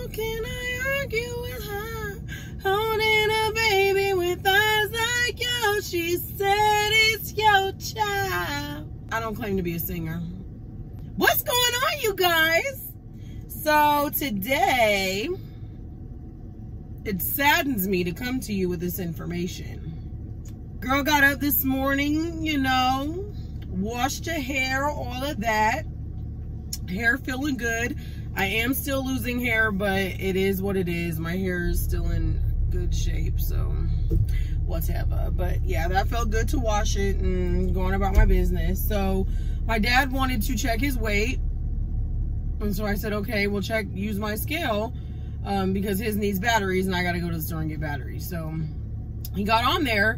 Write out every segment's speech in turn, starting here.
How can I argue with her? Holding a baby with eyes like yours. She said it's your child. I don't claim to be a singer. What's going on, you guys? So today, it saddens me to come to you with this information. Girl got up this morning, you know, washed her hair, all of that. Hair feeling good. I am still losing hair, but it is what it is. My hair is still in good shape, so whatever. But yeah, that felt good to wash it and going about my business. So my dad wanted to check his weight, and so I said, okay, we'll use my scale because his needs batteries and I got to go to the store and get batteries. So he got on there,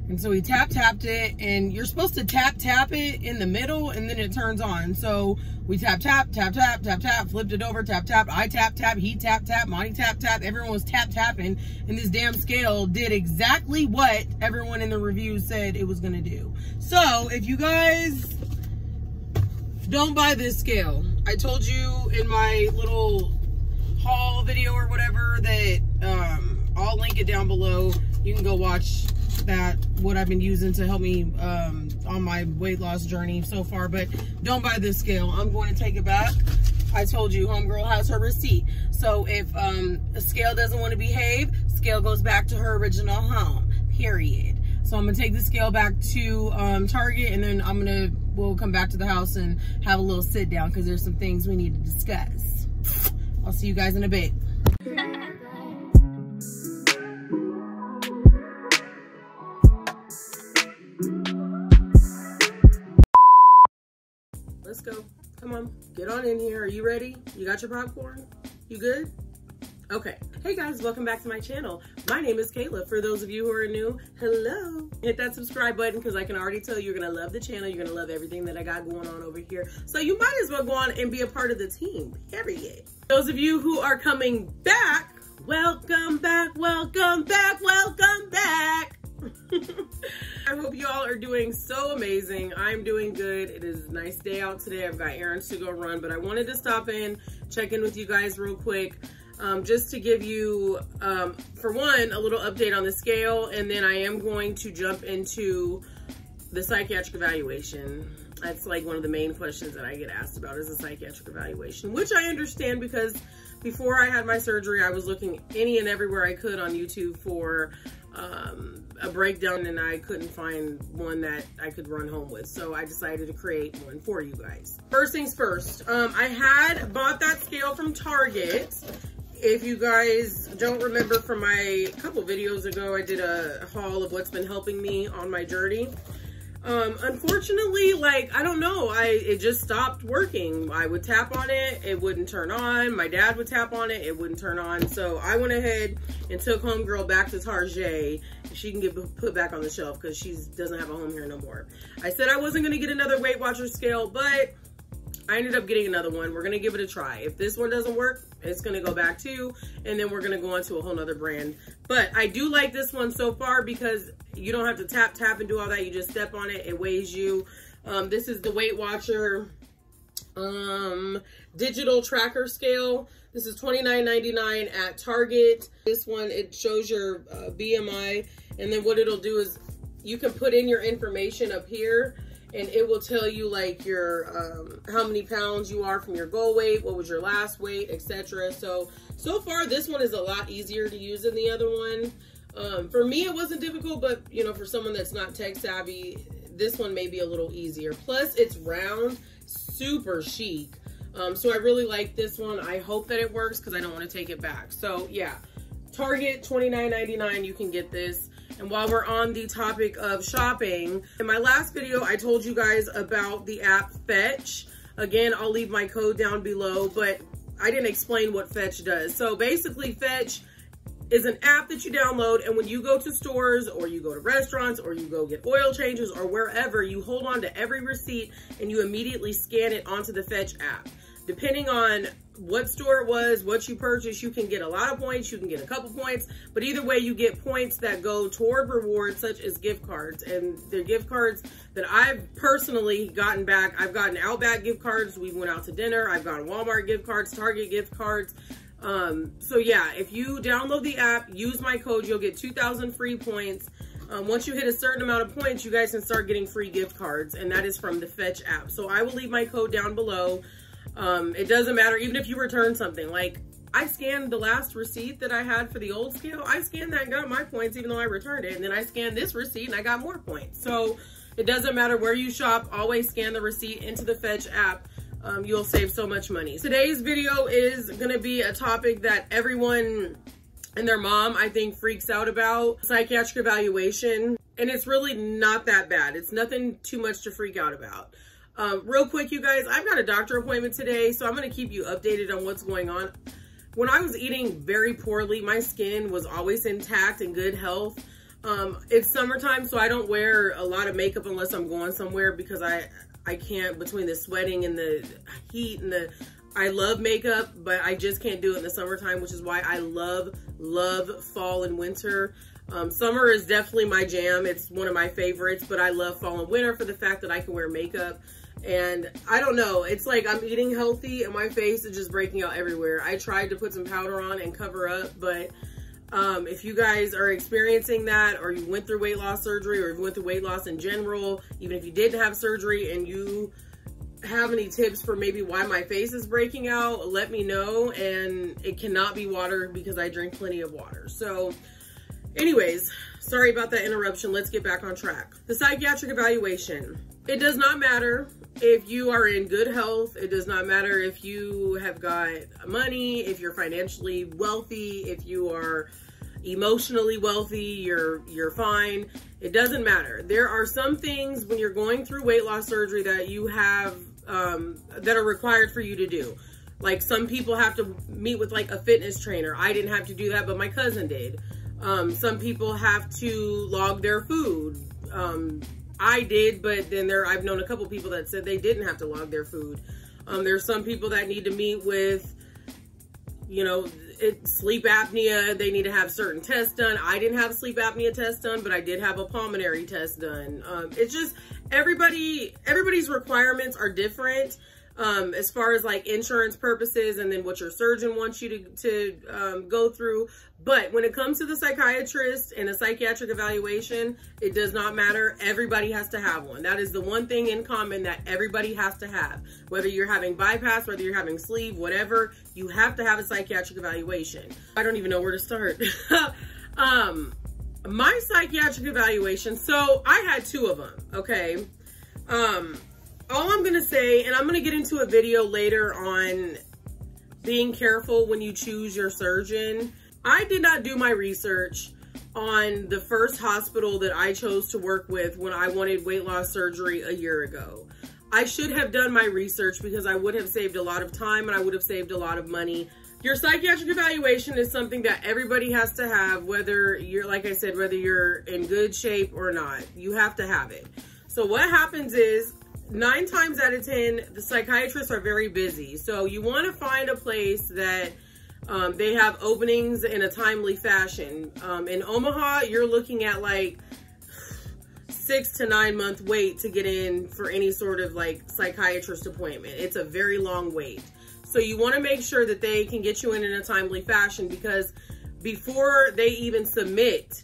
and so he tapped it, and you're supposed to tap it in the middle and then it turns on. So we tap, flipped it over, tap, I tap, he tap, Monty tap, everyone was tapping, and this damn scale did exactly what everyone in the review said it was gonna do. So if you guys don't buy this scale, I told you in my little haul video or whatever that I'll link it down below. You can go watch that, what I've been using to help me on my weight loss journey so far. But don't buy this scale. I'm going to take it back. I told you, homegirl has her receipt. So if a scale doesn't want to behave, scale goes back to her original home, period. So I'm gonna take the scale back to Target, and then we'll come back to the house and have a little sit down because there's some things we need to discuss. I'll see you guys in a bit. Let's go. Come on, get on in here. Are you ready? You got your popcorn? You good? Okay. Hey guys, welcome back to my channel. My name is Kayla. For those of you who are new, hello. Hit that subscribe button because I can already tell you're gonna love the channel. You're gonna love everything that I got going on over here. So you might as well go on and be a part of the team, period. Those of you who are coming back, welcome back, welcome back, welcome back. I hope you all are doing so amazing. I'm doing good. It is a nice day out today. I've got errands to go run, but I wanted to stop in, check in with you guys real quick, just to give you, for one, a little update on the scale, and then I am going to jump into the psychiatric evaluation. That's like one of the main questions that I get asked about is the psychiatric evaluation, which I understand because before I had my surgery, I was looking any and everywhere I could on YouTube for a breakdown, and I couldn't find one that I could run home with. So I decided to create one for you guys. First things first, I had bought that scale from Target. If you guys don't remember from my couple videos ago, I did a haul of what's been helping me on my journey. Unfortunately, like, I don't know, it just stopped working. I would tap on it, it wouldn't turn on. My dad would tap on it, it wouldn't turn on. So I went ahead and took homegirl back to Target. She can get put back on the shelf because she doesn't have a home here no more. I said I wasn't gonna get another Weight Watcher scale, but I ended up getting another one. We're gonna give it a try. If this one doesn't work, it's gonna go back too, and then we're gonna go on to a whole nother brand. But I do like this one so far because you don't have to tap and do all that. You just step on it, it weighs you. This is the Weight Watcher digital tracker scale. This is $29.99 at Target. This one, it shows your BMI, and then what it'll do is you can put in your information up here, and it will tell you like your how many pounds you are from your goal weight, what was your last weight, etc. So far this one is a lot easier to use than the other one. For me, it wasn't difficult, but you know, for someone that's not tech savvy, this one may be a little easier. Plus, it's round, super chic. So I really like this one. I hope that it works because I don't want to take it back. So yeah, Target, $29.99, you can get this. And while we're on the topic of shopping, in my last video, I told you guys about the app Fetch. Again, I'll leave my code down below, but I didn't explain what Fetch does. So basically, Fetch is an app that you download, and when you go to stores or you go to restaurants or you go get oil changes or wherever, you hold on to every receipt and you immediately scan it onto the Fetch app. Depending on what store it was, what you purchased, you can get a lot of points, you can get a couple points, but either way you get points that go toward rewards such as gift cards. And the gift cards that I've personally gotten back, I've gotten Outback gift cards, we went out to dinner, I've gotten Walmart gift cards, Target gift cards, So yeah, if you download the app, use my code, you'll get 2,000 free points. Once you hit a certain amount of points, you guys can start getting free gift cards, and that is from the Fetch app. So I will leave my code down below. It doesn't matter, even if you return something. Like, I scanned the last receipt that I had for the old scale. I scanned that and got my points, even though I returned it. And then I scanned this receipt and I got more points. So it doesn't matter where you shop. Always scan the receipt into the Fetch app. You'll save so much money. Today's video is gonna be a topic that everyone and their mom, I think, freaks out about: psychiatric evaluation. And it's really not that bad. It's nothing too much to freak out about. Real quick, you guys, I've got a doctor appointment today, so I'm gonna keep you updated on what's going on. When I was eating very poorly, my skin was always intact and good health. It's summertime, so I don't wear a lot of makeup unless I'm going somewhere, because I can't, between the sweating and the heat and I love makeup, but I just can't do it in the summertime, which is why I love fall and winter. Summer is definitely my jam. It's one of my favorites, but I love fall and winter for the fact that I can wear makeup. And I don't know, it's like I'm eating healthy and my face is just breaking out everywhere. I tried to put some powder on and cover up, but if you guys are experiencing that, or you went through weight loss surgery, or you went through weight loss in general, even if you didn't have surgery and you have any tips for maybe why my face is breaking out, let me know. And it cannot be water, because I drink plenty of water. So anyways, sorry about that interruption. Let's get back on track. The psychiatric evaluation. It does not matter if you are in good health. It does not matter if you have got money, if you're financially wealthy, if you are emotionally wealthy, you're fine. It doesn't matter. There are some things when you're going through weight loss surgery that you have, that are required for you to do. Like, some people have to meet with like a fitness trainer. I didn't have to do that, but my cousin did. Some people have to log their food. I did, but then I've known a couple people that said they didn't have to log their food. There's some people that need to meet with, you know, sleep apnea. They need to have certain tests done. I didn't have a sleep apnea test done, but I did have a pulmonary test done. It's just everybody's requirements are different. As far as like insurance purposes, and then what your surgeon wants you to go through. But when it comes to the psychiatrist and a psychiatric evaluation, it does not matter. Everybody has to have one. That is the one thing in common that everybody has to have. Whether you're having bypass, whether you're having sleeve, whatever, you have to have a psychiatric evaluation. I don't even know where to start. My psychiatric evaluation, so I had 2 of them, okay? All I'm gonna say, and I'm gonna get into a video later on being careful when you choose your surgeon. I did not do my research on the first hospital that I chose to work with when I wanted weight loss surgery a year ago. I should have done my research, because I would have saved a lot of time and I would have saved a lot of money. Your psychiatric evaluation is something that everybody has to have, whether you're, like I said, whether you're in good shape or not. You have to have it. So what happens is, 9 times out of 10, the psychiatrists are very busy. So you want to find a place that they have openings in a timely fashion. In Omaha, you're looking at like 6 to 9 month wait to get in for any sort of like psychiatrist appointment. It's a very long wait. So you want to make sure that they can get you in a timely fashion, because before they even submit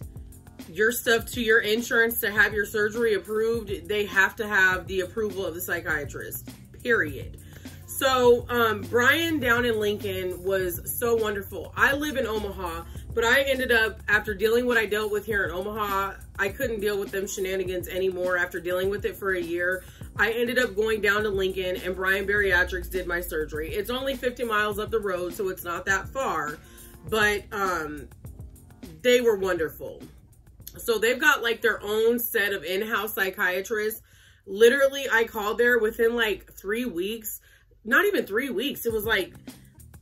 your stuff to your insurance to have your surgery approved, they have to have the approval of the psychiatrist, period. So Brian down in Lincoln was so wonderful. I live in Omaha, but I ended up, after dealing what I dealt with here in Omaha, I couldn't deal with them shenanigans anymore after dealing with it for a year. I ended up going down to Lincoln, and Brian Bariatrics did my surgery. It's only 50 miles up the road, so it's not that far, but they were wonderful. So they've got like their own set of in-house psychiatrists. Literally, I called there within like 3 weeks. Not even 3 weeks. It was like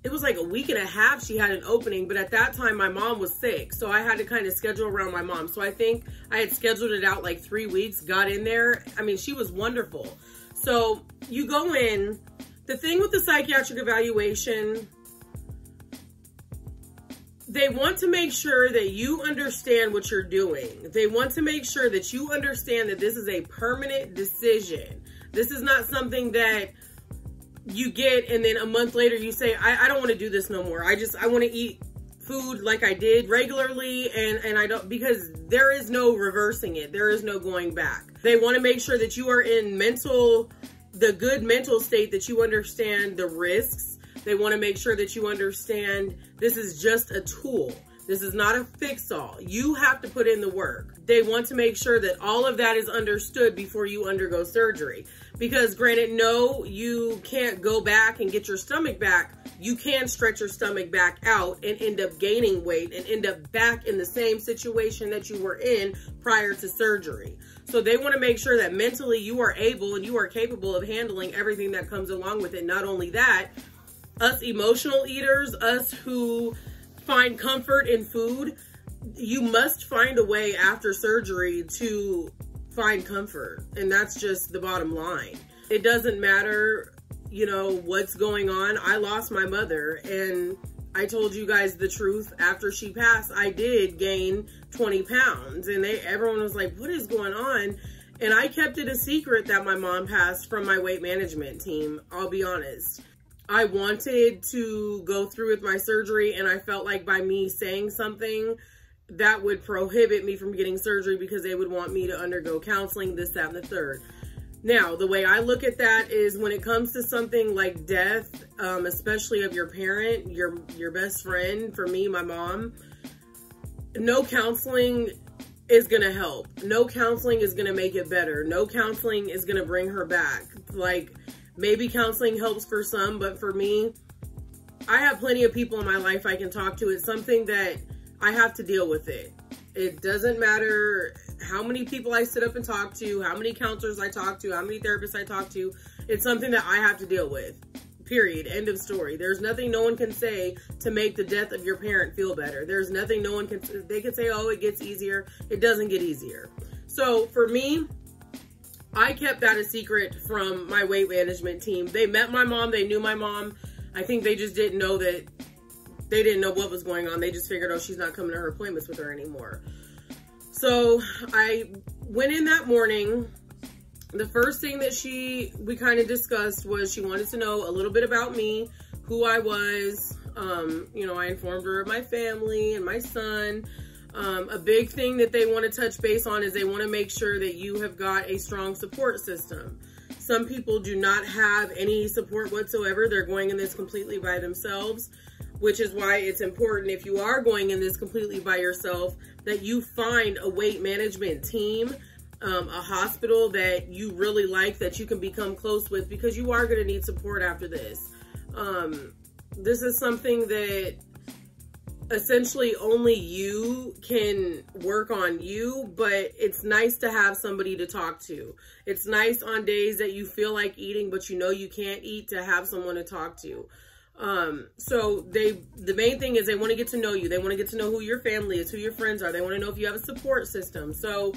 a week and a half she had an opening. But at that time, my mom was sick. So I had to kind of schedule around my mom. So I think I had scheduled it out like 3 weeks, got in there. I mean, she was wonderful. So you go in. The thing with the psychiatric evaluation, they want to make sure that you understand what you're doing. They want to make sure that you understand that this is a permanent decision. This is not something that you get, and then a month later you say, I don't want to do this no more. I want to eat food like I did regularly, and I don't, because there is no reversing it. There is no going back. They want to make sure that you are in the good mental state, that you understand the risks. They want to make sure that you understand this is just a tool. This is not a fix-all. You have to put in the work. They want to make sure that all of that is understood before you undergo surgery. Because granted, no, you can't go back and get your stomach back. You can stretch your stomach back out and end up gaining weight and end up back in the same situation that you were in prior to surgery. So they want to make sure that mentally you are able and you are capable of handling everything that comes along with it. Not only that, us emotional eaters, us who find comfort in food, you must find a way after surgery to find comfort. And that's just the bottom line. It doesn't matter, you know, what's going on. I lost my mother, and I told you guys the truth. After she passed, I did gain 20 pounds, and everyone was like, what is going on? And I kept it a secret that my mom passed from my weight management team. I'll be honest. I wanted to go through with my surgery, and I felt like by me saying something that would prohibit me from getting surgery, because they would want me to undergo counseling, this, that, and the third. Now, the way I look at that is when it comes to something like death, especially of your parent, your best friend, for me, my mom, no counseling is going to help. No counseling is going to make it better. No counseling is going to bring her back. Like, maybe counseling helps for some, but for me, I have plenty of people in my life I can talk to. It's something that I have to deal with it. It doesn't matter how many people I sit up and talk to, how many counselors I talk to, how many therapists I talk to. It's something that I have to deal with. Period. End of story. There's nothing no one can say to make the death of your parent feel better. There's nothing no one can, they can say, oh, it gets easier. It doesn't get easier. So for me, I kept that a secret from my weight management team. They met my mom. They knew my mom. I think they just didn't know that, they didn't know what was going on. They just figured, oh, she's not coming to her appointments with her anymore. So I went in that morning. The first thing that we kind of discussed was she wanted to know a little bit about me, who I was. You know, I informed her of my family and my son. A big thing that they want to touch base on is they want to make sure that you have got a strong support system. Some people do not have any support whatsoever. They're going in this completely by themselves, which is why it's important, if you are going in this completely by yourself, that you find a weight management team, a hospital that you really like, that you can become close with, because you are going to need support after this. This is something that essentially only you can work on you, but it's nice to have somebody to talk to. It's nice on days that you feel like eating, but you know you can't eat, to have someone to talk to. So the main thing is they want to get to know you. They want to get to know who your family is, who your friends are. They want to know if you have a support system. So,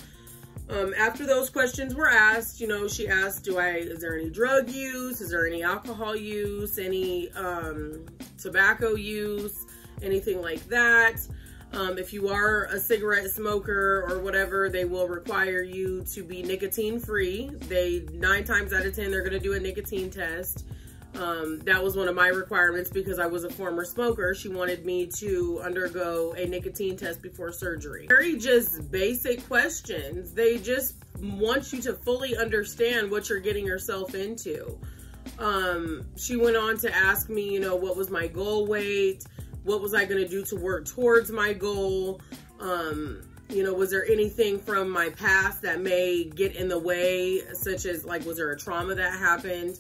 after those questions were asked, you know, she asked, is there any drug use? Is there any alcohol use? Any, tobacco use? Anything like that? If you are a cigarette smoker or whatever, they will require you to be nicotine free. 9 times out of 10, they're going to do a nicotine test. That was one of my requirements because I was a former smoker. She wanted me to undergo a nicotine test before surgery. Very just basic questions. They just want you to fully understand what you're getting yourself into. She went on to ask me, you know, what was my goal weight? What was I going to do to work towards my goal? You know, was there anything from my past that may get in the way, such as, like, was there a trauma that happened?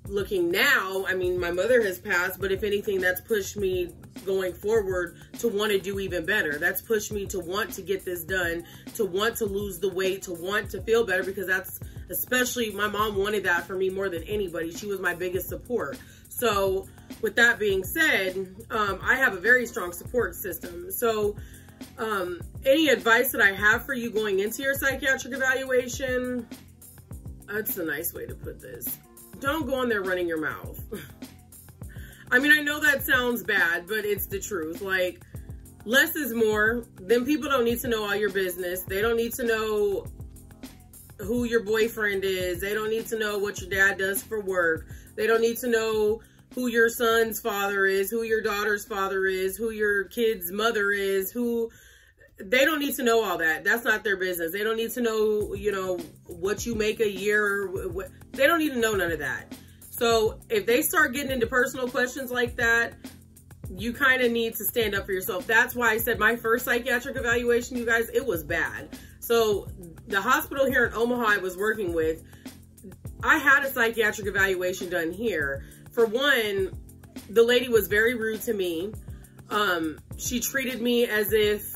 Looking now, I mean, my mother has passed, but if anything, that's pushed me going forward to want to do even better. That's pushed me to want to get this done, to want to lose the weight, to want to feel better, because that's, especially my mom wanted that for me more than anybody. She was my biggest support. So with that being said, I have a very strong support system. So any advice that I have for you going into your psychiatric evaluation, that's a nice way to put this. Don't go in there running your mouth. I mean, I know that sounds bad, but it's the truth. Like, less is more. Then people don't need to know all your business. They don't need to know who your boyfriend is. They don't need to know what your dad does for work. They don't need to know who your son's father is, who your daughter's father is, who your kid's mother is, they don't need to know all that. That's not their business. They don't need to know, you know, what you make a year. They don't need to know none of that. So if they start getting into personal questions like that, you kind of need to stand up for yourself. That's why I said my first psychiatric evaluation, you guys, it was bad. So the hospital here in Omaha I was working with, I had a psychiatric evaluation done here. For one, the lady was very rude to me. She treated me as if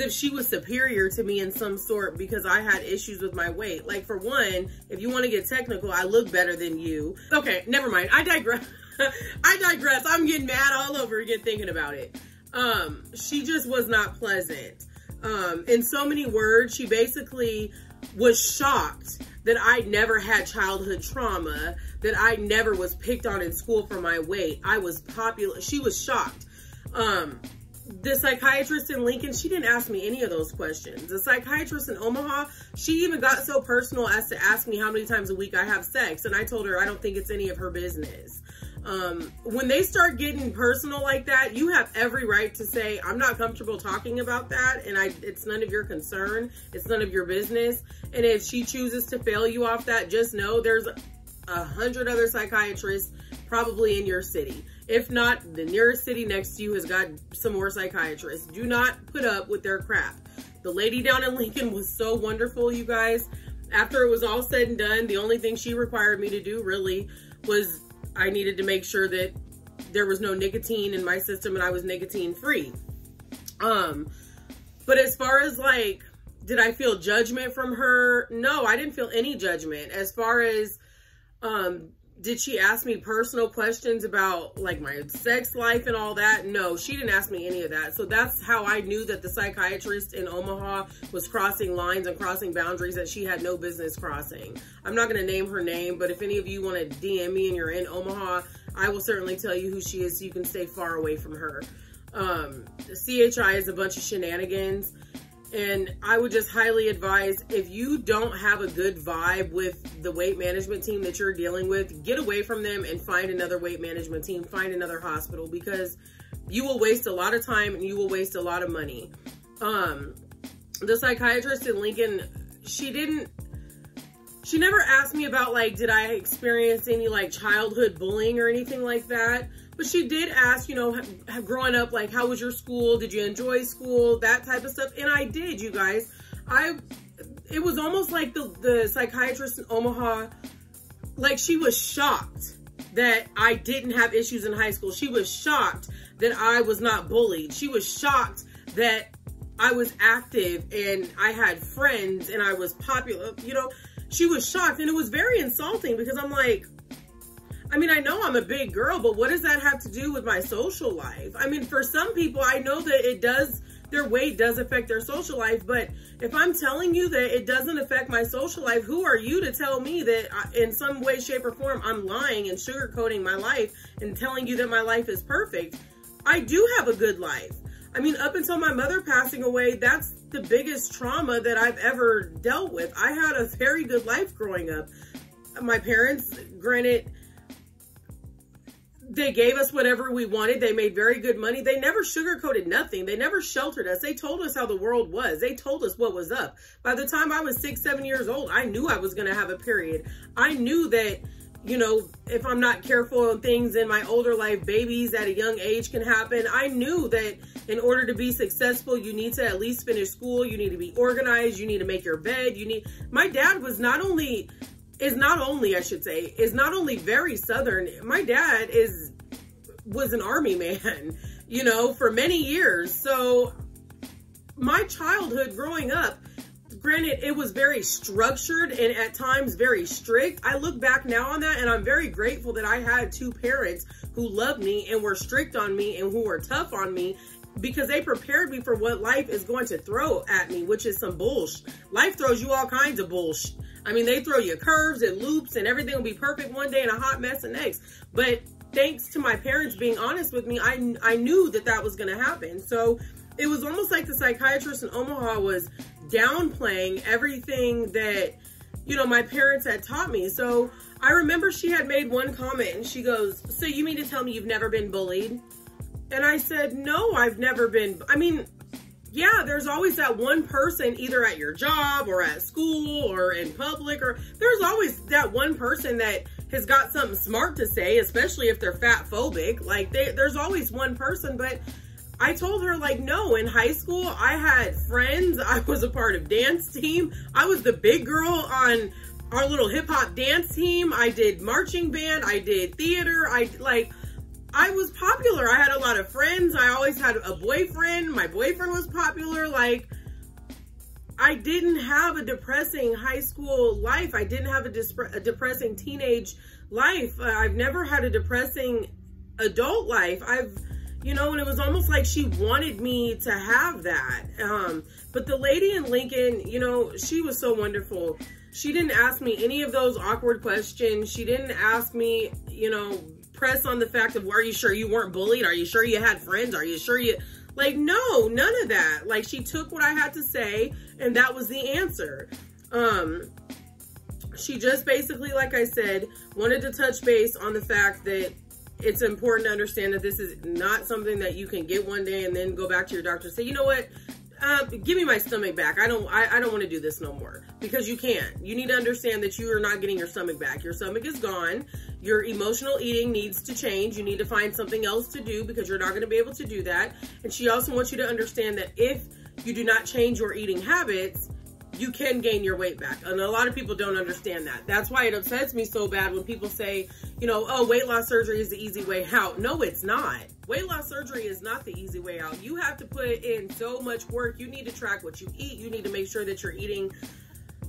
she was superior to me in some sort because I had issues with my weight. Like, for one, if you want to get technical, I look better than you. Okay, never mind. I digress. I digress. I'm getting mad all over again thinking about it. She just was not pleasant. In so many words, she basically was shocked that I never had childhood trauma, that I never was picked on in school for my weight. I was popular. She was shocked. The psychiatrist in Lincoln, she didn't ask me any of those questions. The psychiatrist in Omaha, she even got so personal as to ask me how many times a week I have sex. And I told her I don't think it's any of her business. When they start getting personal like that, you have every right to say, I'm not comfortable talking about that. And it's none of your concern. It's none of your business. And if she chooses to fail you off that, just know there's 100 other psychiatrists probably in your city. If not, the nearest city next to you has got some more psychiatrists. Do not put up with their crap. The lady down in Lincoln was so wonderful, you guys. After it was all said and done, the only thing she required me to do really was I needed to make sure that there was no nicotine in my system and I was nicotine free. But as far as like, did I feel judgment from her? No, I didn't feel any judgment. As far as, did she ask me personal questions about like my sex life and all that? No, she didn't ask me any of that. So that's how I knew that the psychiatrist in Omaha was crossing lines and crossing boundaries that she had no business crossing. I'm not going to name her name, but if any of you want to DM me and you're in Omaha, I will certainly tell you who she is so you can stay far away from her. CHI is a bunch of shenanigans. And I would just highly advise, if you don't have a good vibe with the weight management team that you're dealing with, get away from them and find another weight management team, find another hospital, because you will waste a lot of time and you will waste a lot of money. The psychiatrist in Lincoln, she never asked me about like, did I experience any like childhood bullying or anything like that? But she did ask, you know, growing up, like, how was your school? Did you enjoy school? That type of stuff. And I did, you guys. It was almost like the psychiatrist in Omaha, like, she was shocked that I didn't have issues in high school. She was shocked that I was not bullied. She was shocked that I was active and I had friends and I was popular. You know, she was shocked. And it was very insulting because I'm like, I mean, I know I'm a big girl, but what does that have to do with my social life? I mean, for some people, I know that it does, their weight does affect their social life, but if I'm telling you that it doesn't affect my social life, who are you to tell me that in some way, shape, or form, I'm lying and sugarcoating my life and telling you that my life is perfect? I do have a good life. I mean, up until my mother passing away, that's the biggest trauma that I've ever dealt with. I had a very good life growing up. My parents, granted, they gave us whatever we wanted. They made very good money. They never sugarcoated nothing. They never sheltered us. They told us how the world was. They told us what was up. By the time I was 6, 7 years old, I knew I was going to have a period. I knew that, you know, if I'm not careful on things in my older life, babies at a young age can happen. I knew that in order to be successful, you need to at least finish school. You need to be organized. You need to make your bed. My dad was not only very Southern. My dad was an army man, you know, for many years. So my childhood growing up, granted, it was very structured and at times very strict. I look back now on that and I'm very grateful that I had 2 parents who loved me and were strict on me and who were tough on me, because they prepared me for what life is going to throw at me, which is some bullshit. Life throws you all kinds of bullshit. I mean, they throw you curves and loops and everything will be perfect one day and a hot mess the next. But thanks to my parents being honest with me, I knew that that was going to happen. So it was almost like the psychiatrist in Omaha was downplaying everything that, you know, my parents had taught me. So I remember she had made one comment and she goes, so you mean to tell me you've never been bullied? And I said, no, I've never been. I mean, yeah, there's always that one person either at your job or at school or in public, or there's always that one person that has got something smart to say, especially if they're fat phobic. Like there's always one person. But I told her, like, no, in high school, I had friends. I was a part of dance team. I was the big girl on our little hip hop dance team. I did marching band. I did theater. I was popular. I had a lot of friends. I always had a boyfriend. My boyfriend was popular. Like, I didn't have a depressing high school life. I didn't have a depressing teenage life. I've never had a depressing adult life. You know, and it was almost like she wanted me to have that. But the lady in Lincoln, you know, she was so wonderful. She didn't ask me any of those awkward questions. She didn't ask me, you know, press on the fact of, are you sure you weren't bullied? Are you sure you had friends? Are you sure you, like, no, none of that. Like, she took what I had to say and that was the answer. She just basically, like I said, wanted to touch base on the fact that it's important to understand that this is not something that you can get one day and then go back to your doctor and say, you know what, give me my stomach back. I don't want to do this no more, because you can't. You need to understand that you are not getting your stomach back. Your stomach is gone. Your emotional eating needs to change. You need to find something else to do, because you're not going to be able to do that. And she also wants you to understand that if you do not change your eating habits, you can gain your weight back. And a lot of people don't understand that. That's why it upsets me so bad when people say, you know, oh, weight loss surgery is the easy way out. No, it's not. Weight loss surgery is not the easy way out. You have to put in so much work. You need to track what you eat. You need to make sure that you're eating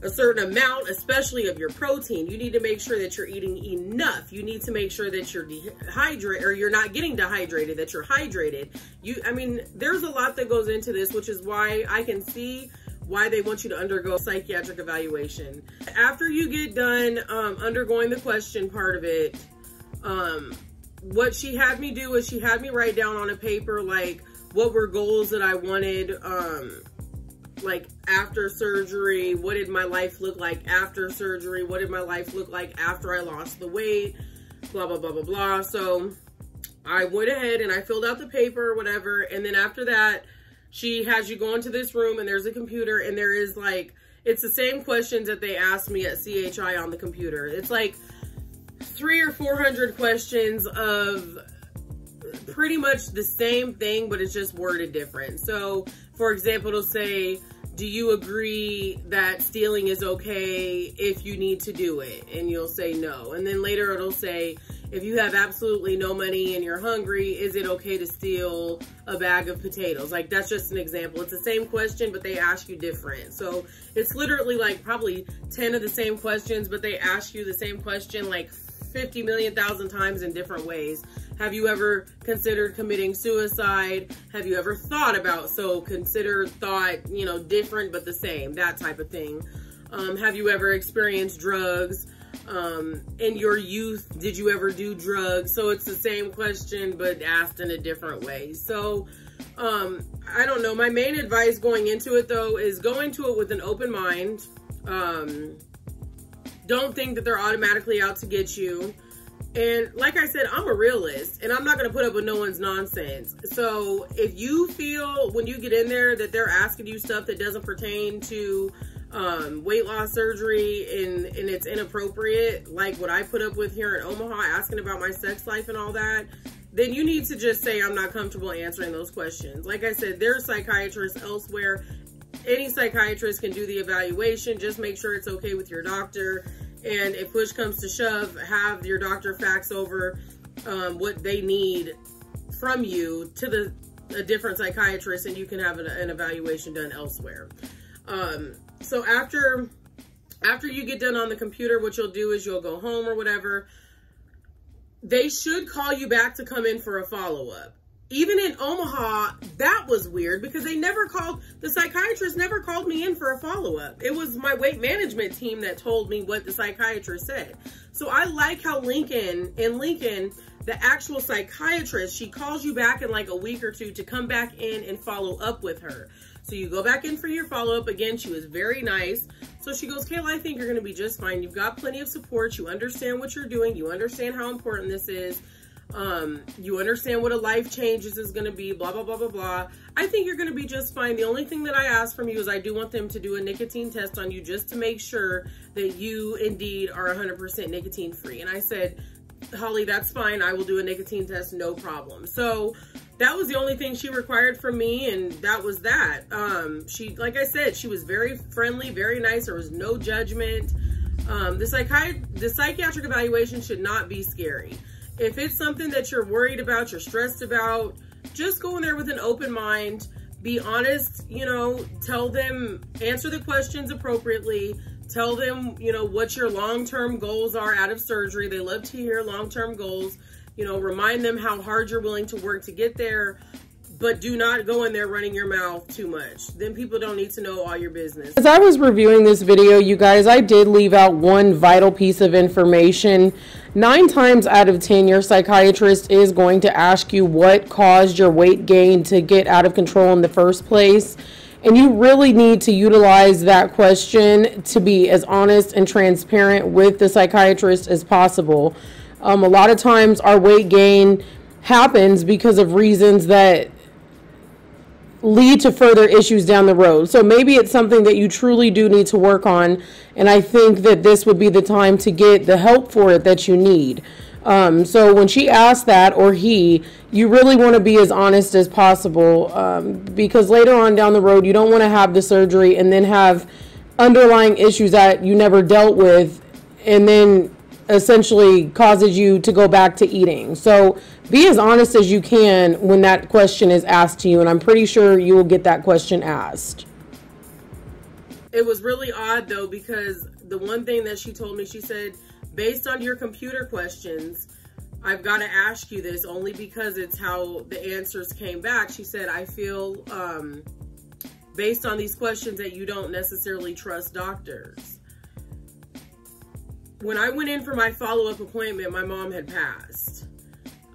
a certain amount, especially of your protein. You need to make sure that you're eating enough. You need to make sure that you're dehydrated, or you're not getting dehydrated, that you're hydrated. I mean, there's a lot that goes into this, which is why I can see why they want you to undergo psychiatric evaluation. After you get done undergoing the question part of it, what she had me do is she had me write down on a paper, like, what were goals that I wanted, like, after surgery. What did my life look like after surgery? What did my life look like after I lost the weight? Blah, blah, blah, blah, blah. So I went ahead and I filled out the paper or whatever. And then after that, she has you go into this room and there's a computer, and there is, like, it's the same questions that they asked me at CHI on the computer. It's like 300 or 400 questions of pretty much the same thing, but it's just worded different. So, for example, it'll say, do you agree that stealing is okay if you need to do it? And you'll say no. And then later it'll say, if you have absolutely no money and you're hungry, is it okay to steal a bag of potatoes? Like, that's just an example. It's the same question, but they ask you different. So it's literally like probably 10 of the same questions, but they ask you the same question like 50 million thousand times in different ways. Have you ever considered committing suicide? Have you ever thought about, so consider thought, you know, different but the same, that type of thing. Have you ever experienced drugs? In your youth, did you ever do drugs? So it's the same question, but asked in a different way. So, I don't know. My main advice going into it, though, is go into it with an open mind. Don't think that they're automatically out to get you. And like I said, I'm a realist, and I'm not going to put up with no one's nonsense. So if you feel when you get in there that they're asking you stuff that doesn't pertain to weight loss surgery and it's inappropriate, like what I put up with here in Omaha, asking about my sex life and all that, then you need to just say, I'm not comfortable answering those questions. Like I said, there's psychiatrists elsewhere. Any psychiatrist can do the evaluation. Just make sure it's okay with your doctor. And if push comes to shove, have your doctor fax over what they need from you to a different psychiatrist, and you can have an evaluation done elsewhere. So after you get done on the computer, what you'll do is you'll go home or whatever. They should call you back to come in for a follow-up. Even in Omaha, that was weird because the psychiatrist never called me in for a follow-up. It was my weight management team that told me what the psychiatrist said. So I like how Lincoln, the actual psychiatrist, she calls you back in like a week or two to come back in and follow up with her. So you go back in for your follow-up. Again, she was very nice. So she goes, Kayla, I think you're going to be just fine. You've got plenty of support. You understand what you're doing. You understand how important this is. You understand what a life changes is going to be, blah, blah, blah, blah, blah. I think you're going to be just fine. The only thing that I ask from you is I do want them to do a nicotine test on you just to make sure that you indeed are 100% nicotine free. And I said, Holly, that's fine. I will do a nicotine test, no problem. So that was the only thing she required from me, and that was that. She, like I said, she was very friendly, very nice. There was no judgment. The psychiatric evaluation should not be scary. If it's something that you're worried about, you're stressed about, just go in there with an open mind. Be honest, you know, tell them, answer the questions appropriately. Tell them, you know, what your long-term goals are out of surgery. They love to hear long-term goals. You know, remind them how hard you're willing to work to get there, but do not go in there running your mouth too much. Then people don't need to know all your business. As I was reviewing this video, you guys, I did leave out one vital piece of information. 9 times out of 10, your psychiatrist is going to ask you what caused your weight gain to get out of control in the first place. And you really need to utilize that question to be as honest and transparent with the psychiatrist as possible. A lot of times our weight gain happens because of reasons that lead to further issues down the road. So maybe it's something that you truly do need to work on. And I think that this would be the time to get the help for it that you need. So when she asked that, or he, you really want to be as honest as possible, because later on down the road, you don't want to have the surgery and then have underlying issues that you never dealt with, and then essentially causes you to go back to eating. So be as honest as you can when that question is asked to you, and I'm pretty sure you will get that question asked. It was really odd though, because the one thing that she told me, she said, based on your computer questions, I've got to ask you this only because it's how the answers came back. She said, I feel based on these questions that you don't necessarily trust doctors. When I went in for my follow-up appointment, my mom had passed.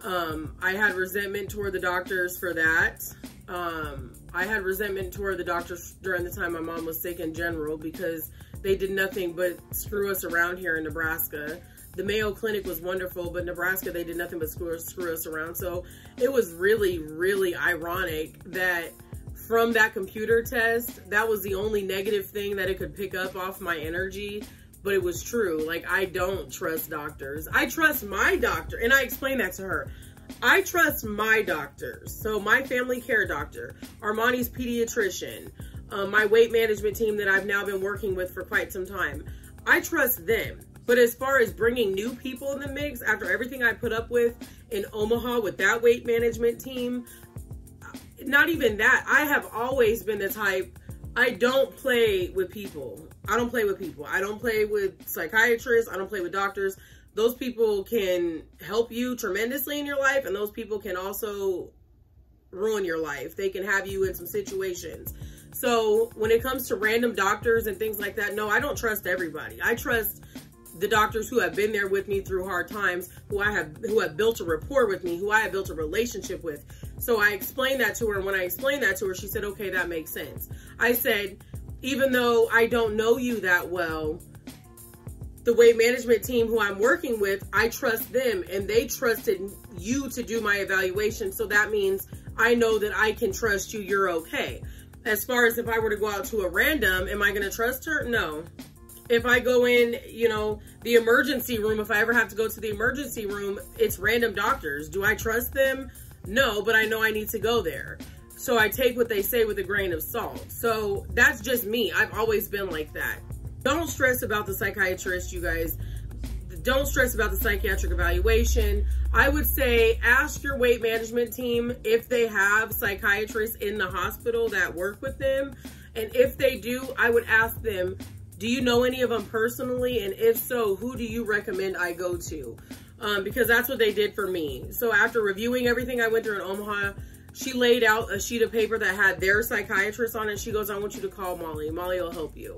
I had resentment toward the doctors for that. I had resentment toward the doctors during the time my mom was sick in general because they did nothing but screw us around here in Nebraska. The Mayo Clinic was wonderful, but Nebraska, they did nothing but screw us around. So it was really, really ironic that from that computer test, that was the only negative thing that it could pick up off my energy. But it was true. Like, I don't trust doctors. I trust my doctor. And I explained that to her. I trust my doctors. So my family care doctor, Armani's pediatrician, my weight management team that I've now been working with for quite some time. I trust them. But as far as bringing new people in the mix, after everything I put up with in Omaha with that weight management team, not even that. I have always been the type, I don't play with people. I don't play with people. I don't play with psychiatrists. I don't play with doctors. Those people can help you tremendously in your life, and those people can also ruin your life. They can have you in some situations. So when it comes to random doctors and things like that, no, I don't trust everybody. I trust the doctors who have been there with me through hard times, who have built a rapport with me, who I have built a relationship with. So I explained that to her, and when I explained that to her, she said, okay, that makes sense. I said, even though I don't know you that well, the weight management team who I'm working with, I trust them, and they trusted you to do my evaluation. So that means I know that I can trust you. You're okay. As far as if I were to go out to a random, am I going to trust her? No. If I go in, you know, the emergency room, if I ever have to go to the emergency room, it's random doctors. Do I trust them? No, but I know I need to go there. So I take what they say with a grain of salt. So that's just me. I've always been like that. Don't stress about the psychiatrist, you guys. Don't stress about the psychiatric evaluation. I would say ask your weight management team if they have psychiatrists in the hospital that work with them. And if they do, I would ask them, do you know any of them personally? And if so, who do you recommend I go to? because that's what they did for me. So after reviewing everything I went through in Omaha, she laid out a sheet of paper that had their psychiatrist on it. She goes, I want you to call Molly. Molly will help you.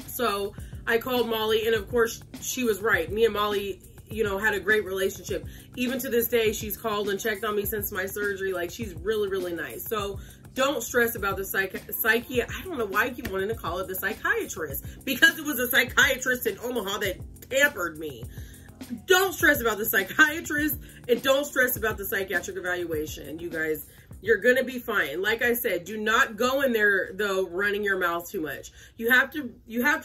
So I called Molly, and of course she was right. Me and Molly, you know, had a great relationship. Even to this day, she's called and checked on me since my surgery. Like, she's really, really nice. So don't stress about the psyche. I don't know why I keep wanting to call it the psychiatrist, because it was a psychiatrist in Omaha that pampered me. Don't stress about the psychiatrist, and don't stress about the psychiatric evaluation. You guys, you're going to be fine. Like I said, do not go in there, though, running your mouth too much. You have to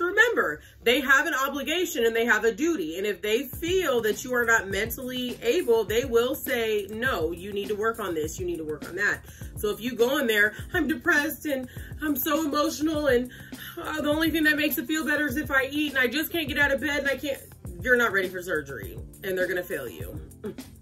remember, they have an obligation and they have a duty. And if they feel that you are not mentally able, they will say, no, you need to work on this. You need to work on that. So if you go in there, I'm depressed and I'm so emotional, and the only thing that makes it feel better is if I eat, and I just can't get out of bed, and I can't, you're not ready for surgery, and they're going to fail you.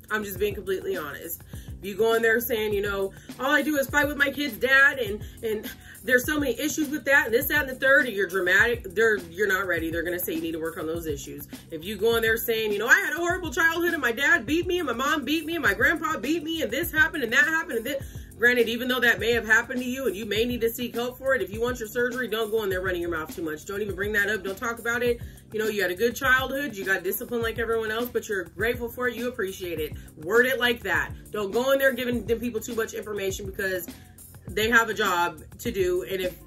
I'm just being completely honest. If you go in there saying, you know, all I do is fight with my kid's dad, and there's so many issues with that, and this, that, and the third, and you're dramatic, you're not ready. They're going to say you need to work on those issues. If you go in there saying, you know, I had a horrible childhood, and my dad beat me, and my mom beat me, and my grandpa beat me, and this happened, and that happened, and this. Granted, even though that may have happened to you and you may need to seek help for it, if you want your surgery, don't go in there running your mouth too much. Don't even bring that up. Don't talk about it. You know, you had a good childhood. You got discipline like everyone else, but you're grateful for it. You appreciate it. Word it like that. Don't go in there giving them people too much information, because they have a job to do. And if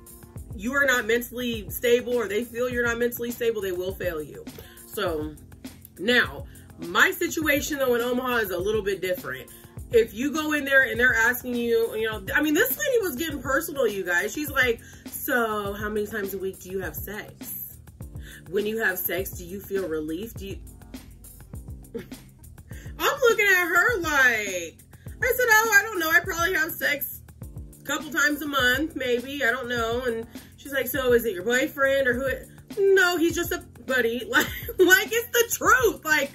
you are not mentally stable, or they feel you're not mentally stable, they will fail you. So now, my situation though in Omaha is a little bit different. If you go in there and they're asking you, you know, I mean, this lady was getting personal, you guys. She's like, so how many times a week do you have sex? When you have sex, do you feel relief? I'm looking at her like, I said, oh, I don't know. I probably have sex a couple times a month, maybe. I don't know. And she's like, so is it your boyfriend or who? No, he's just a buddy. Like it's the truth. Like,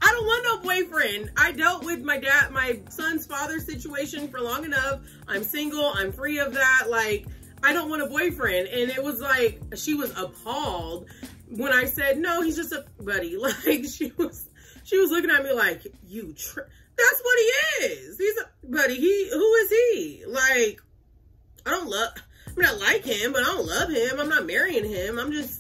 I don't want no boyfriend. I dealt with my son's father situation for long enough. I'm single. I'm free of that. Like, I don't want a boyfriend. And it was like, she was appalled when I said, no, he's just a buddy. Like, she was looking at me like, that's what he is. He's a buddy. Who is he? Like, I mean, I like him, but I don't love him. I'm not marrying him. I'm just,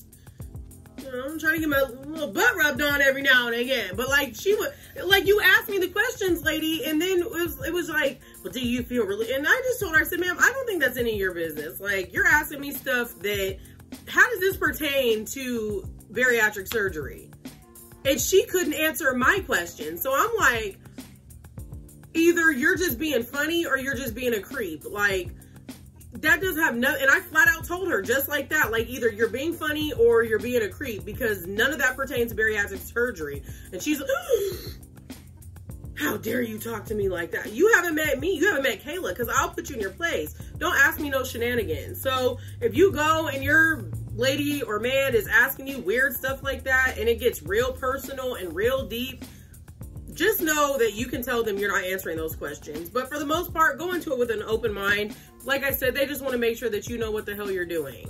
you know, I'm trying to get my little butt rubbed on every now and again. But like, she would, like, you asked me the questions, lady, and then it was like, well, do you feel really, and I just told her, I said, ma'am, I don't think that's any of your business. Like, you're asking me stuff that, how does this pertain to bariatric surgery? And she couldn't answer my question. So I'm like, either you're just being funny or you're just being a creep. Like, that doesn't have no, and I flat out told her just like that, like, either you're being funny or you're being a creep, because none of that pertains to bariatric surgery. And she's like, how dare you talk to me like that? You haven't met me. You haven't met Kayla, because I'll put you in your place. Don't ask me no shenanigans. So if you go and your lady or man is asking you weird stuff like that, and it gets real personal and real deep, just know that you can tell them you're not answering those questions. But for the most part, go into it with an open mind. Like I said, they just want to make sure that you know what the hell you're doing.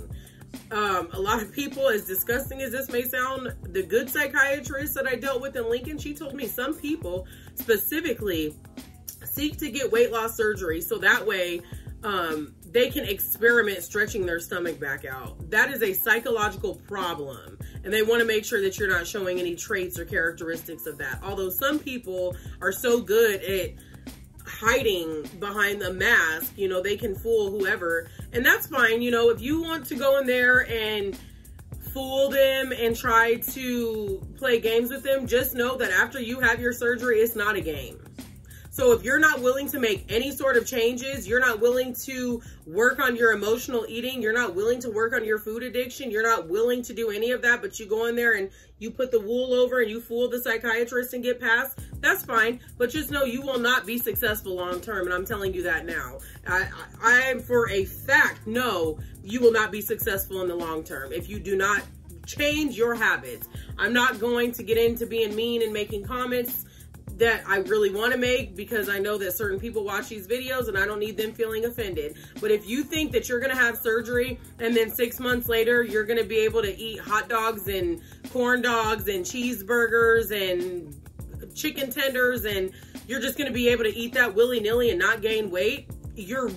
A lot of people, as disgusting as this may sound, the good psychiatrist that I dealt with in Lincoln, she told me some people specifically seek to get weight loss surgery so that way they can experiment stretching their stomach back out. That is a psychological problem, and they want to make sure that you're not showing any traits or characteristics of that. Although some people are so good at hiding behind the mask, you know, they can fool whoever, and that's fine. You know, if you want to go in there and fool them and try to play games with them, just know that after you have your surgery, it's not a game. So if you're not willing to make any sort of changes, you're not willing to work on your emotional eating, you're not willing to work on your food addiction, you're not willing to do any of that, but you go in there and you put the wool over and you fool the psychiatrist and get past, that's fine. But just know you will not be successful long term, and I'm telling you that now. I for a fact know you will not be successful in the long term if you do not change your habits. I'm not going to get into being mean and making comments that I really want to make, because I know that certain people watch these videos and I don't need them feeling offended. But if you think that you're going to have surgery and then 6 months later you're going to be able to eat hot dogs and corn dogs and cheeseburgers and chicken tenders and you're just going to be able to eat that willy-nilly and not gain weight, you're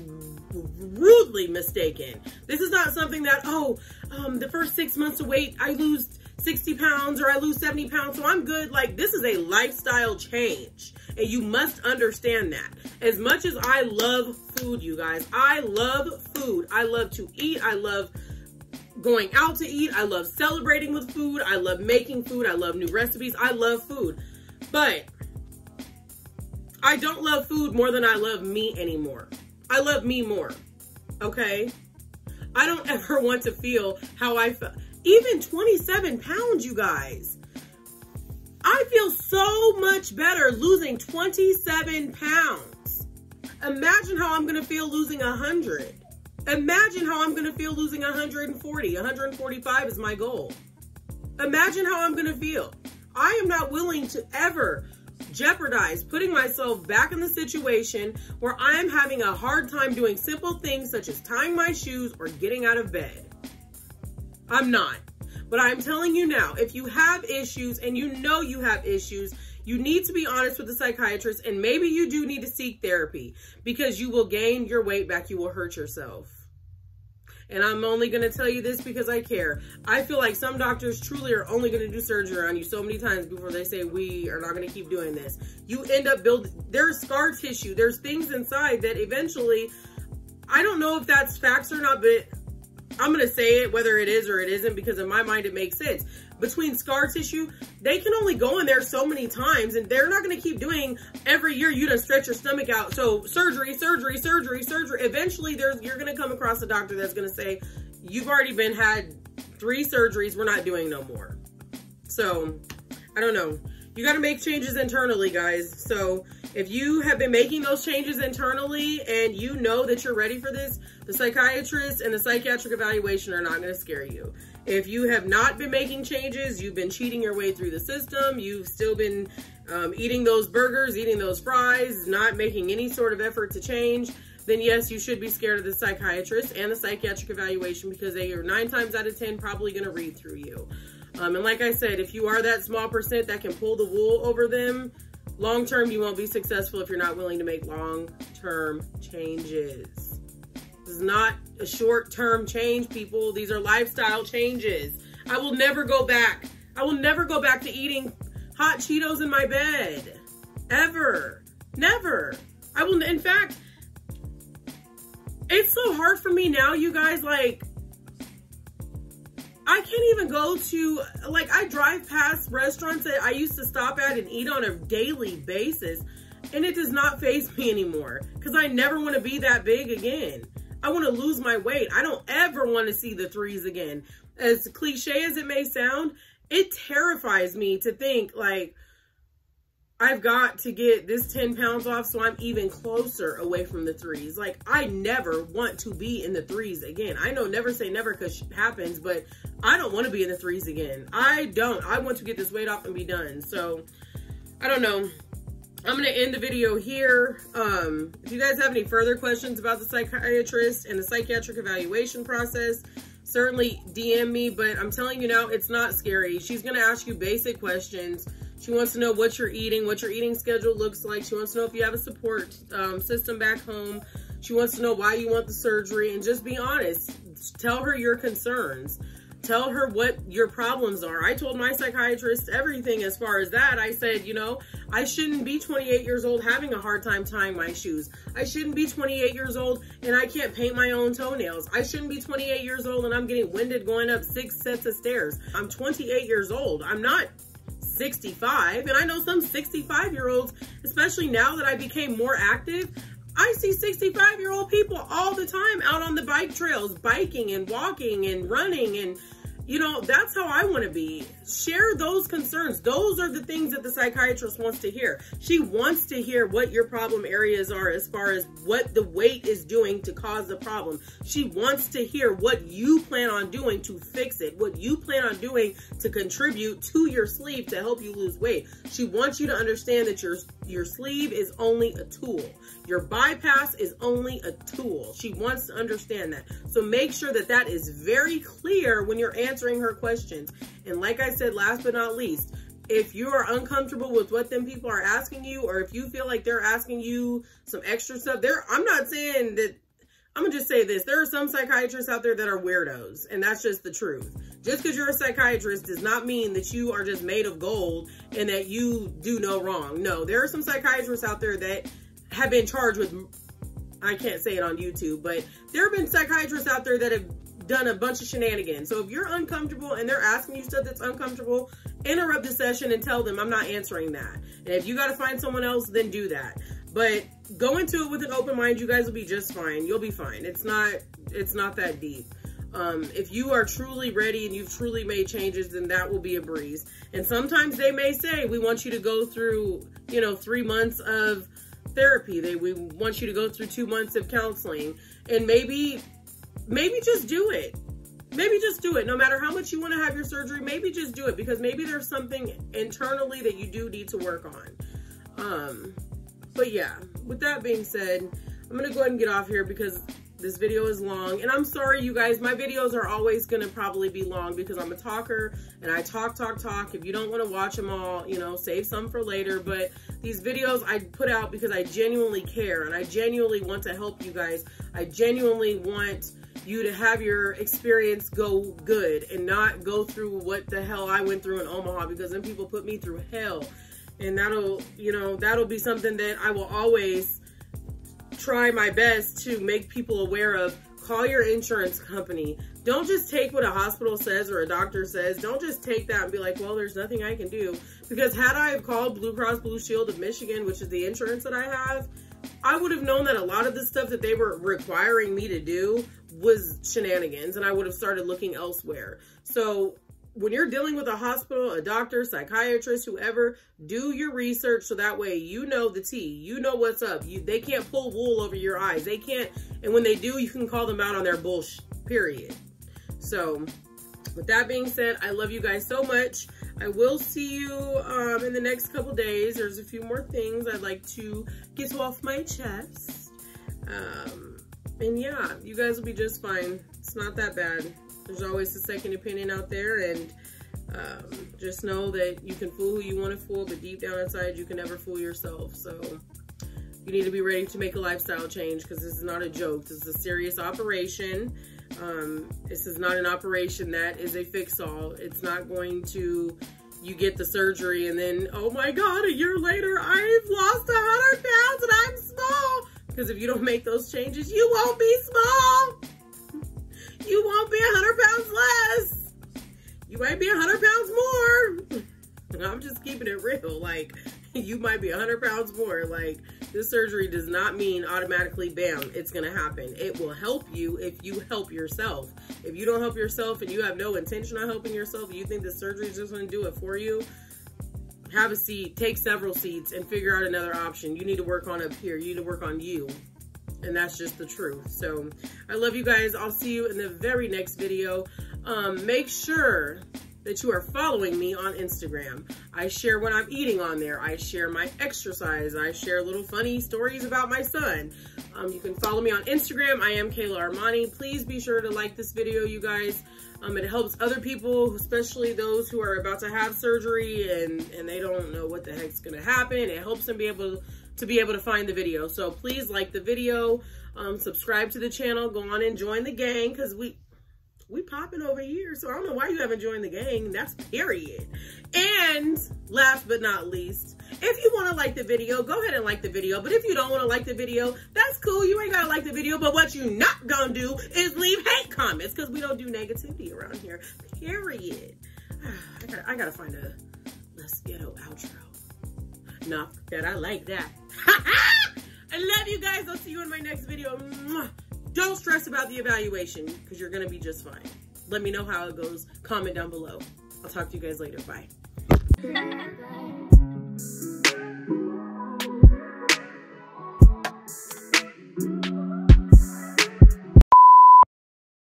rudely mistaken. This is not something that, the first 6 months of weight, I lose 60 pounds or I lose 70 pounds, so I'm good. Like, this is a lifestyle change, and you must understand that. As much as I love food, you guys, I love food. I love to eat. I love going out to eat. I love celebrating with food. I love making food. I love new recipes. I love food. But I don't love food more than I love me anymore. I love me more, okay? I don't ever want to feel how I felt. Even 27 pounds, you guys. I feel so much better losing 27 pounds. Imagine how I'm gonna feel losing 100. Imagine how I'm gonna feel losing 140. 145 is my goal. Imagine how I'm gonna feel. I am not willing to ever jeopardize putting myself back in the situation where I am having a hard time doing simple things such as tying my shoes or getting out of bed. I'm not. But I'm telling you now, if you have issues and you know you have issues, you need to be honest with the psychiatrist, and maybe you do need to seek therapy because you will gain your weight back. You will hurt yourself. And I'm only going to tell you this because I care. I feel like some doctors truly are only going to do surgery on you so many times before they say, we are not going to keep doing this. You end up building, there's scar tissue. There's things inside that eventually, I don't know if that's facts or not, but I'm going to say it whether it is or it isn't, because in my mind, it makes sense. Between scar tissue, they can only go in there so many times, and they're not going to keep doing every year you to stretch your stomach out. So surgery, surgery, surgery, surgery. Eventually, you're going to come across a doctor that's going to say, you've already had 3 surgeries. We're not doing no more. So I don't know. You got to make changes internally, guys. So if you have been making those changes internally and you know that you're ready for this, the psychiatrist and the psychiatric evaluation are not going to scare you. If you have not been making changes, you've been cheating your way through the system, you've still been eating those burgers, eating those fries, not making any sort of effort to change, then yes, you should be scared of the psychiatrist and the psychiatric evaluation, because they are 9 times out of 10 probably going to read through you. And like I said, if you are that small percent that can pull the wool over them, long term, you won't be successful if you're not willing to make long-term changes. This is not a short-term change, people. These are lifestyle changes. I will never go back. I will never go back to eating hot Cheetos in my bed. Ever. Never. I will, in fact, it's so hard for me now, you guys, like, I can't even go to, like, I drive past restaurants that I used to stop at and eat on a daily basis, and it does not faze me anymore, because I never want to be that big again. I want to lose my weight. I don't ever want to see the 3s again. As cliche as it may sound, it terrifies me to think, like, I've got to get this 10 pounds off so I'm even closer away from the 3s. Like, I never want to be in the 3s again. I know never say never because shit happens, but I don't want to be in the 3s again. I don't. I want to get this weight off and be done. So, I don't know. I'm going to end the video here. If you guys have any further questions about the psychiatrist and the psychiatric evaluation process, certainly DM me. But I'm telling you now, it's not scary. She's going to ask you basic questions. She wants to know what you're eating, what your eating schedule looks like. She wants to know if you have a support system back home. She wants to know why you want the surgery, and just be honest. Tell her your concerns. Tell her what your problems are. I told my psychiatrist everything as far as that. I said, you know, I shouldn't be 28 years old having a hard time tying my shoes. I shouldn't be 28 years old and I can't paint my own toenails. I shouldn't be 28 years old and I'm getting winded going up 6 sets of stairs. I'm 28 years old. I'm not 65. And I know some 65-year-olds, especially now that I became more active, I see 65-year-old people all the time out on the bike trails, biking and walking and running, and you know, that's how I want to be. Share those concerns. Those are the things that the psychiatrist wants to hear. She wants to hear what your problem areas are as far as what the weight is doing to cause the problem. She wants to hear what you plan on doing to fix it, what you plan on doing to contribute to your sleeve to help you lose weight. She wants you to understand that your sleeve is only a tool. Your bypass is only a tool. She wants to understand that. So make sure that that is very clear when you're answering her questions. And like I said, last but not least, if you are uncomfortable with what them people are asking you, or if you feel like they're asking you some extra stuff, I'm not saying that, I'm gonna just say this. There are some psychiatrists out there that are weirdos, and that's just the truth. Just because you're a psychiatrist does not mean that you are just made of gold and that you do no wrong. No, there are some psychiatrists out there that have been charged with, I can't say it on YouTube, but there have been psychiatrists out there that have done a bunch of shenanigans. So if you're uncomfortable and they're asking you stuff that's uncomfortable, interrupt the session and tell them, I'm not answering that. And if you got to find someone else, then do that. But go into it with an open mind. You guys will be just fine. You'll be fine. It's not that deep. If you are truly ready and you've truly made changes, then that will be a breeze. And sometimes they may say, we want you to go through, 3 months of therapy. We want you to go through 2 months of counseling. And maybe just do it. Maybe just do it. No matter how much you want to have your surgery, maybe just do it, because maybe there's something internally that you do need to work on. But yeah, with that being said, I'm going to go ahead and get off here because this video is long. And I'm sorry, you guys, my videos are always going to probably be long because I'm a talker and I talk. If you don't want to watch them all, save some for later. But these videos I put out because I genuinely care and I genuinely want to help you guys. I genuinely want you to have your experience go good and not go through what the hell I went through in Omaha, because then people put me through hell. And that'll be something that I will always try my best to make people aware of. Call your insurance company. Don't just take what a hospital says or a doctor says. Don't just take that and be like, well, there's nothing I can do. Because had I have called Blue Cross Blue Shield of Michigan, which is the insurance that I have, I would have known that a lot of the stuff that they were requiring me to do was shenanigans, and I would have started looking elsewhere. So when you're dealing with a hospital, a doctor, psychiatrist, whoever, do your research so that way you know the tea. You know what's up. They can't pull wool over your eyes. They can't, and when they do, you can call them out on their bullshit, period. So with that being said, I love you guys so much. I will see you in the next couple days. There's a few more things I'd like to get off my chest. And yeah, you guys will be just fine. It's not that bad. There's always a second opinion out there, and just know that you can fool who you want to fool, but deep down inside, you can never fool yourself. So you need to be ready to make a lifestyle change, because this is not a joke. This is a serious operation. This is not an operation that is a fix-all. It's not going to, you get the surgery and then, oh my God, a year later, I've lost 100 pounds and I'm small. Because if you don't make those changes, you won't be small. You won't be 100 pounds less. You might be 100 pounds more. I'm just keeping it real. Like, you might be 100 pounds more. Like, this surgery does not mean automatically, bam, it's going to happen. It will help you if you help yourself. If you don't help yourself and you have no intention of helping yourself, and you think the surgery is just going to do it for you, have a seat, take several seats, and figure out another option. You need to work on up here. You need to work on you. And that's just the truth. So I love you guys. I'll see you in the very next video. Make sure that you are following me on Instagram. I share what I'm eating on there. I share my exercise. I share little funny stories about my son. You can follow me on Instagram. I am Kayla Armani. Please be sure to like this video, you guys. It helps other people, especially those who are about to have surgery and they don't know what the heck's gonna happen. It helps them be able to find the video. So please like the video, subscribe to the channel, go on and join the gang, because we popping over here. So I don't know why you haven't joined the gang. That's period. And last but not least, if you want to like the video, go ahead and like the video. But if you don't want to like the video, that's cool. You ain't got to like the video. But what you not going to do is leave hate comments, because we don't do negativity around here. Period. I got to find a less ghetto outro. Not that I like that. I love you guys. I'll see you in my next video. Don't stress about the evaluation, because you're going to be just fine. Let me know how it goes. Comment down below. I'll talk to you guys later. Bye.